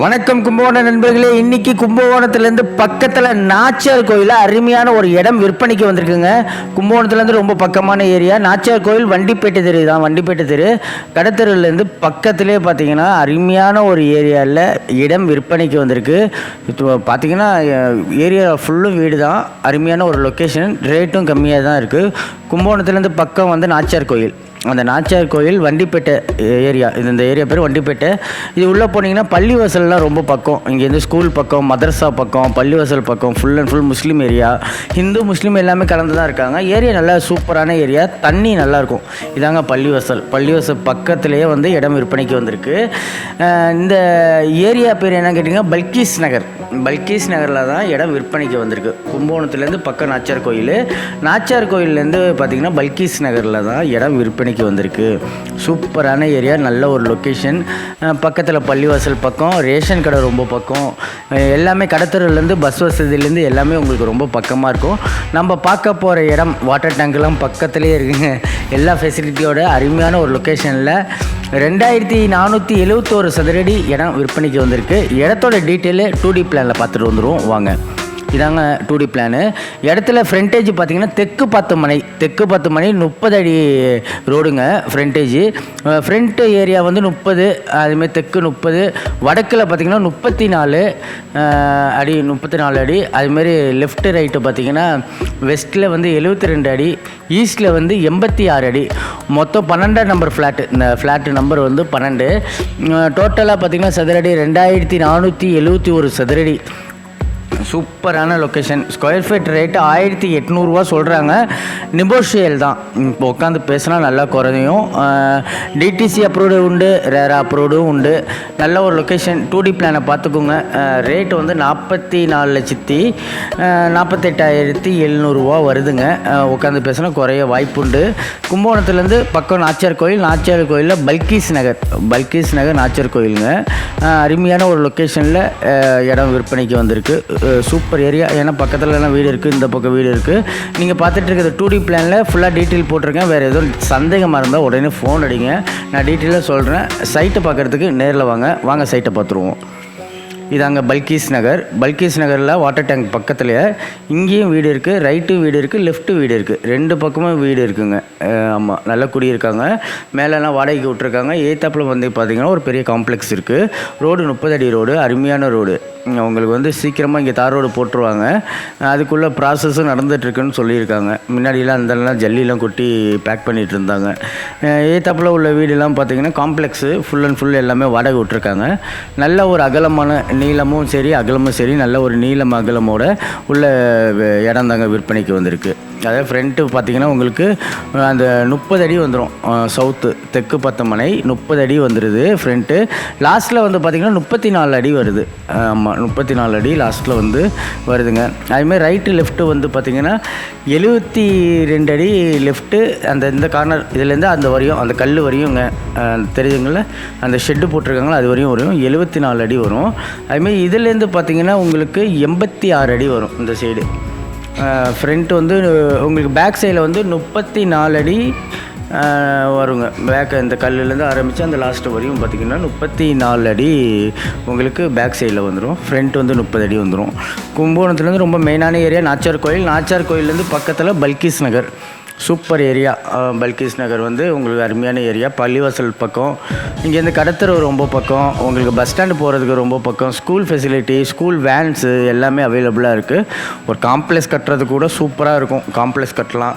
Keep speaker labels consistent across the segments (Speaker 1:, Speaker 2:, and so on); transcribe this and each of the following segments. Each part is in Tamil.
Speaker 1: வணக்கம் கும்பகோணம் நண்பர்களே. இன்னைக்கு கும்பகோணத்துலேருந்து பக்கத்தில் நாச்சியார் கோயிலில் அருமையான ஒரு இடம் விற்பனைக்கு வந்திருக்குங்க. கும்பகோணத்துலேருந்து ரொம்ப பக்கமான ஏரியா நாச்சியார் கோயில். வண்டிப்பேட்டை தெரு தான், வண்டிப்பேட்டை தெரு. கடத்தெருவுலேருந்து பக்கத்துலேயே பார்த்தீங்கன்னா அருமையான ஒரு ஏரியாவில் இடம் விற்பனைக்கு வந்திருக்கு. இப்போ பார்த்தீங்கன்னா ஏரியா ஃபுல்லும் வீடு தான். அருமையான ஒரு லொக்கேஷன், ரேட்டும் கம்மியாக தான் இருக்குது. கும்பகோணத்துலேருந்து பக்கம் வந்து நாச்சியார் கோயில். அந்த நாச்சியார் கோயில் வண்டிப்பேட்டை ஏரியா. இந்த ஏரியா பேர் வண்டிப்பேட்டை. இது உள்ளே போனீங்கன்னா பள்ளிவாசல்லாம் ரொம்ப பக்கம். இங்கேருந்து ஸ்கூல் பக்கம், மதரசா பக்கம், பள்ளிவாசல் பக்கம், ஃபுல் அண்ட் ஃபுல் முஸ்லீம் ஏரியா. ஹிந்து முஸ்லீம் எல்லாமே கலந்து தான் இருக்காங்க. ஏரியா நல்லா சூப்பரான ஏரியா, தண்ணி நல்லாயிருக்கும். இதாங்க பள்ளிவாசல். பள்ளிவாசல் பக்கத்துலேயே வந்து இடம் விற்பனைக்கு வந்திருக்கு. இந்த ஏரியா பேர் என்ன கேட்டிங்கன்னா பல்கீஸ் நகர். பல்கீஸ் நகரில் தான் இடம் விற்பனைக்கு வந்திருக்கு. கும்பகோணத்துலேருந்து பக்கம் நாச்சியார் கோயில். நாச்சியார் கோயிலேருந்து பார்த்திங்கன்னா பல்கீஸ் நகரில் தான் இடம் விற்பனைக்கு வந்திருக்கு. சூப்பரான ஏரியா, நல்ல ஒரு லொக்கேஷன். பக்கத்தில் பள்ளிவாசல் பக்கம், ரேஷன் கடை ரொம்ப பக்கம். எல்லாமே கடத்தருலேருந்து பஸ் வசதியிலேருந்து எல்லாமே உங்களுக்கு ரொம்ப பக்கமாக இருக்கும். நம்ம பார்க்க போகிற இடம் வாட்டர் டேங்க்லாம் பக்கத்துலேயே இருக்குங்க. எல்லா ஃபெசிலிட்டியோட அருமையான ஒரு லொக்கேஷனில் 2471 சதுரடி இடம் விற்பனைக்கு வந்திருக்கு. இடத்தோட டீட்டெயிலு 2D பிளானில் பார்த்துட்டு வந்துடுவோம் வாங்க. இதாங்க 2D பிளானு. இடத்துல ஃப்ரண்டேஜ் பார்த்திங்கன்னா தெற்கு 10 மனை. தெற்கு 10 மனை 30 அடி ரோடுங்க ஃப்ரண்டேஜ். ஃப்ரண்ட் ஏரியா வந்து 30, அதுமாதிரி தெற்கு 30, வடக்கில் பார்த்திங்கன்னா 34 அடி 34 அடி. அதுமாரி லெஃப்ட் ரைட்டு பார்த்திங்கன்னா வெஸ்ட்டில் வந்து 72 அடி, ஈஸ்ட்டில் வந்து 86 அடி. மொத்தம் 12 நம்பர் ஃப்ளாட்டு. இந்த ஃப்ளாட்டு நம்பர் வந்து 12. டோட்டலாக பார்த்திங்கன்னா சதுரடி 2471 சதுரடி. சூப்பரான லொக்கேஷன். ஸ்கொயர் ஃபீட் ரேட்டு 1800 சொல்கிறாங்க. நெகோஷியல் தான். இப்போ உட்காந்து பேசினா நல்லா குறையும். டிடிசி அப்ரூவ்டு உண்டு, ரேரா அப்ரூவ்டும் உண்டு. நல்ல ஒரு லொக்கேஷன். 2D பிளானை பார்த்துக்கோங்க. ரேட்டு வந்து 44,48,700 வருதுங்க. உட்காந்து பேசினா குறைய வாய்ப்புண்டு. கும்பகோணத்துலேருந்து பக்கம் நாச்சியார் கோயில். நாச்சியார் கோயிலில் பல்கீஸ் நகர். பல்கீஸ் நகர் நாச்சியார் கோயிலுங்க. அருமையான ஒரு லொக்கேஷனில் இடம் விற்பனைக்கு வந்திருக்கு. Super area. ஏன்னா பக்கத்துலலாம் வீடு இருக்குது, இந்த பக்கம் வீடு இருக்குது. நீங்கள் பார்த்துட்டு இருக்கிறது 2D பிளானில் ஃபுல்லாக டீட்டெயில் போட்டிருக்கேன். வேறு எதுவும் சந்தேகமாக இருந்தால் உடனே ஃபோன் அடிங்க, நான் டீட்டெயிலாக சொல்கிறேன். சைட்டை பார்க்குறதுக்கு நேரில் வாங்க சைட்டை பார்த்துருவோம். இதாங்க பல்கீஸ் நகர். பல்கீஸ் நகரில் வாட்டர் டேங்க் பக்கத்துலேயே இங்கேயும் வீடு இருக்குது, ரைட்டு வீடு இருக்குது, லெஃப்ட்டு வீடு இருக்குது. 2 பக்கமும் வீடு இருக்குங்க. ஆமாம், நல்லா குடியிருக்காங்க. மேலெல்லாம் வாடகைக்கு விட்ருக்காங்க. ஏத்தாப்பில் வந்து பார்த்திங்கன்னா ஒரு பெரிய காம்ப்ளெக்ஸ் இருக்குது. ரோடு 30 அடி ரோடு, அருமையான ரோடு. உங்களுக்கு வந்து சீக்கிரமாக இங்கே தார் ரோடு போட்டுருவாங்க. அதுக்குள்ளே ப்ராசஸும் நடந்துகிட்ருக்குன்னு சொல்லியிருக்காங்க. முன்னாடியெல்லாம் அந்தெல்லாம் ஜல்லிலாம் கொட்டி பேக் பண்ணிகிட்டு இருந்தாங்க. ஏத்தாப்பில் உள்ள வீடெல்லாம் பார்த்திங்கன்னா காம்ப்ளெக்ஸு ஃபுல் அண்ட் ஃபுல் எல்லாமே வாடகை விட்ருக்காங்க. நல்ல ஒரு அகலமான நீளமும் சரி அகலமும் சரி நல்ல ஒரு நீளம் அகலமோட உள்ள இடம் தாங்க விற்பனைக்கு வந்திருக்கு. அதாவது ஃப்ரண்ட்டு பார்த்திங்கன்னா உங்களுக்கு அந்த 30 அடி வந்துடும். சவுத்து தெற்கு 10 மனை 30 அடி வந்துடுது ஃப்ரண்ட்டு. லாஸ்ட்டில் வந்து பார்த்திங்கன்னா 34 அடி வருது. ஆமாம், 34 அடி லாஸ்ட்டில் வந்து வருதுங்க. அதுமாதிரி ரைட்டு லெஃப்ட்டு வந்து பார்த்திங்கன்னா 72 அடி லெஃப்ட்டு. இந்த கார்னர் இதுலேருந்து அந்த வரையும், அந்த கல் வரையுங்க தெரியுதுங்கள, அந்த ஷெட்டு போட்டிருக்காங்களா அது வரையும் வரும். 74 அடி வரும். அதுமாதிரி இதுலேருந்து பார்த்திங்கன்னா உங்களுக்கு 86 அடி வரும் இந்த சைடு. ஃப்ரண்ட் வந்து உங்களுக்கு பேக் சைடில் வந்து 34 அடி வருங்க. பேக் இந்த கல்லுலேருந்து ஆரம்பித்து அந்த லாஸ்ட்டு வரையும் பார்த்திங்கன்னா 34 அடி உங்களுக்கு பேக் சைடில் வந்துடும். ஃப்ரண்ட் வந்து 30 அடி வந்துடும். கும்பகோணத்துலேருந்து ரொம்ப மெயினான ஏரியா நாச்சியார் கோயில். நாச்சியார் கோயிலேருந்து பக்கத்தில் பல்கீஸ் நகர். Super area. பல்கீஸ் நகர் வந்து உங்களுக்கு அருமையான ஏரியா. பள்ளிவாசல் பக்கம், இங்கேருந்து கடத்தெரு ரொம்ப பக்கம், உங்களுக்கு பஸ் ஸ்டாண்டு போகிறதுக்கு ரொம்ப பக்கம். ஸ்கூல் ஃபெசிலிட்டி, ஸ்கூல் வேன்ஸு எல்லாமே அவைலபிளாக இருக்குது. ஒரு காம்ப்ளெக்ஸ் கட்டுறது கூட சூப்பராக இருக்கும். காம்ப்ளெக்ஸ் கட்டலாம்.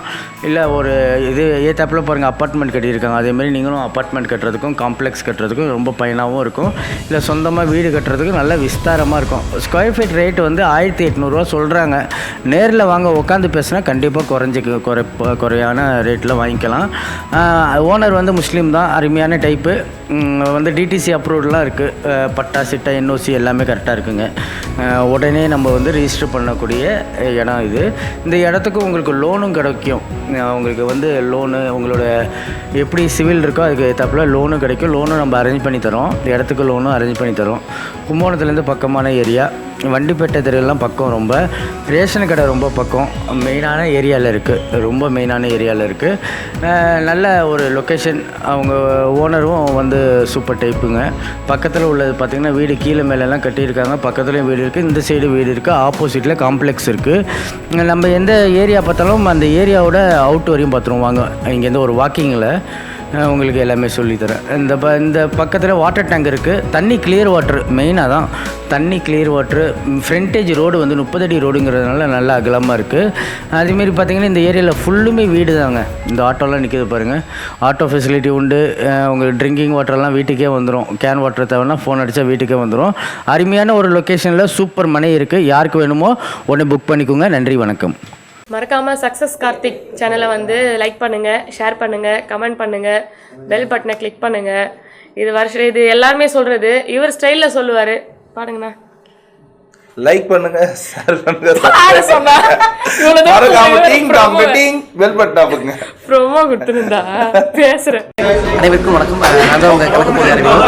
Speaker 1: இல்லை ஒரு இது ஏத்தாப்பில் பாருங்கள் அப்பார்ட்மெண்ட் கட்டியிருக்காங்க. அதேமாதிரி நீங்களும் அப்பார்ட்மெண்ட் கட்டுறதுக்கும் காம்ப்ளெக்ஸ் கட்டுறதுக்கும் ரொம்ப பயனாகவும் இருக்கும். இல்லை சொந்தமாக வீடு கட்டுறதுக்கும் நல்ல விஸ்தாரமாக இருக்கும். ஸ்கொயர் ஃபீட் ரேட்டு வந்து 1800 சொல்கிறாங்க. நேரில் வாங்க உட்காந்து பேசுனா கண்டிப்பாக குறையான ரேட்டில் வாங்கிக்கலாம். ஓனர் வந்து முஸ்லீம் தான். அருமையான டைப்பு. வந்து டிடிசி அப்ரூவ்டெலாம் இருக்குது. பட்டா சிட்டா என்ஓசி எல்லாமே கரெக்டாக இருக்குங்க. உடனே நம்ம வந்து ரிஜிஸ்டர் பண்ணக்கூடிய இடம் இது. இந்த இடத்துக்கு உங்களுக்கு லோனும் கிடைக்கும். உங்களுக்கு வந்து லோனு உங்களோட எப்படி சிவில் இருக்கோ அதுக்கு ஏற்றாப்புல லோனும் கிடைக்கும். லோனும் நம்ம அரேஞ்ச் பண்ணி தரோம். இந்த இடத்துக்கு லோனும் அரேஞ்ச் பண்ணி தரோம். கும்பகோணத்துலேருந்து பக்கமான ஏரியா. வண்டிப்பேட்டை தெருவெல்லாம் பக்கம், ரொம்ப ரேஷன் கடை ரொம்ப பக்கம், மெயினான ஏரியாவில் இருக்குது, ரொம்ப மெயினான ஏரியாவில் இருக்குது. நல்ல ஒரு லொக்கேஷன். அவங்க ஓனரும் வந்து சூப்பர் டைப்புங்க. பக்கத்தில் உள்ளது பார்த்திங்கன்னா வீடு கீழே மேலெல்லாம் கட்டியிருக்காங்க, பக்கத்துலேயும் வீடு இருக்குது, இந்த சைடு வீடு இருக்குது, ஆப்போசிட்டில் காம்ப்ளெக்ஸ் இருக்குது. நம்ம எந்த ஏரியா பார்த்தாலும் அந்த ஏரியாவோட அவுட் வரையும் பார்த்துருவாங்க. இங்கேருந்து ஒரு வாக்கிங்கில் உங்களுக்கு எல்லாமே சொல்லித்தரேன். இந்த பக்கத்தில் வாட்டர் டேங்க் இருக்குது, தண்ணி கிளியர் வாட்ரு மெயினாக தான். தண்ணி கிளியர் வாட்ரு, ஃப்ரண்டேஜ் ரோடு வந்து 30 அடி ரோடுங்கிறதுனால நல்லா அகலமாக இருக்குது. அதேமாரி பார்த்திங்கன்னா இந்த ஏரியாவில் ஃபுல்லுமே வீடு தாங்க. இந்த ஆட்டோலாம் நிற்கிது பாருங்கள், ஆட்டோ ஃபெசிலிட்டி உண்டு. உங்களுக்கு ட்ரிங்கிங் வாட்டர்லாம் வீட்டுக்கே வந்துடும். கேன் வாட்டர் தேவைன்னா ஃபோன் அடித்தா வீட்டுக்கே வந்துடும். அருமையான ஒரு லொக்கேஷனில் சூப்பர் மனை இருக்குது. யாருக்கு வேணுமோ உடனே புக் பண்ணிக்கோங்க. நன்றி, வணக்கம்.
Speaker 2: மறக்காமல் சக்ஸஸ் கார்த்திக் சேனலை வந்து லைக் பண்ணுங்கள், ஷேர் பண்ணுங்கள், கமெண்ட் பண்ணுங்கள், பெல் பட்டனை கிளிக் பண்ணுங்கள். இது எல்லாருமே சொல்கிறது, இவர் ஸ்டைலில் சொல்லுவார். பாடுங்கண்ணா.
Speaker 3: லைக் பண்ணுங்க, ஷேர் பண்ணுங்க,
Speaker 2: ப்ரோமோ கொடுத்துருந்தா பேசுகிறேன்.
Speaker 4: அனைவருக்கும் வணக்கம். நான் தான் உங்கள் கலக்க போகிற அறிவியல்.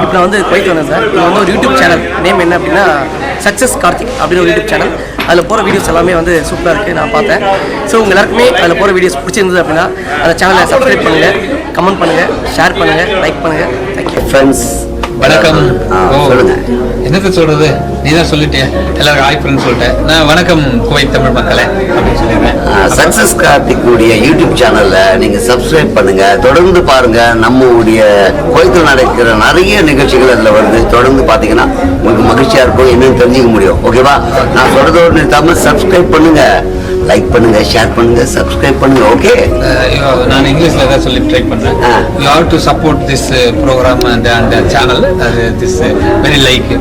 Speaker 4: இப்போ நான் வந்து குவைத் வந்தேன் சார். இது வந்து ஒரு யூடியூப் சேனல். நேம் என்ன அப்படின்னா சக்ஸஸ் கார்த்திக் அப்படின்னு ஒரு யூடியூப் சேனல். அதில் போகிற வீடியோஸ் எல்லாமே வந்து சூப்பராக இருக்குது, நான் பார்த்தேன். ஸோ உங்கள் எல்லாருக்குமே அதில் போகிற வீடியோஸ் பிடிச்சிருந்தது அப்படின்னா அந்த சேனலை சப்ஸ்கிரைப் பண்ணுங்கள், கமெண்ட் பண்ணுங்கள், ஷேர் பண்ணுங்கள், லைக் பண்ணுங்கள். Thank you
Speaker 5: friends. வணக்கம். என்னத்தை சொல்றது, நீ தான் சொல்லிட்டே எல்லாரும் ஹாய் ஃப்ரெண்ட்ஸ் சொல்லிட்டேன். நான் வணக்கம் குவைத் தமிழ் மக்களே அப்படின்னு சொல்லிடுறேன்.
Speaker 6: சக்ஸஸ் கார்த்திக்குடைய யூடியூப் சேனல்ல நீங்க சப்ஸ்கிரைப் பண்ணுங்க, தொடர்ந்து பாருங்க. நம்மளுடைய குவைத்தில் நடக்கிற நிறைய நிகழ்ச்சிகள் அதுல வருது. தொடர்ந்து பாத்தீங்கன்னா உங்களுக்கு மகிழ்ச்சியா இருக்கும், என்னன்னு தெரிஞ்சுக்க முடியும். ஓகேவா? நான் சொல்றது ஒரு நிறுத்தாம சப்ஸ்கிரைப் பண்ணுங்க, லைக் பண்ணுங்க, ஷேர் பண்ணுங்க, சப்ஸ்கிரைப் பண்ணுங்க. ஓகே,
Speaker 5: நான் இங்கிலீஷ்ல தான் சொல்லி ட்ரை பண்றேன். You have to support this program and channel. This very like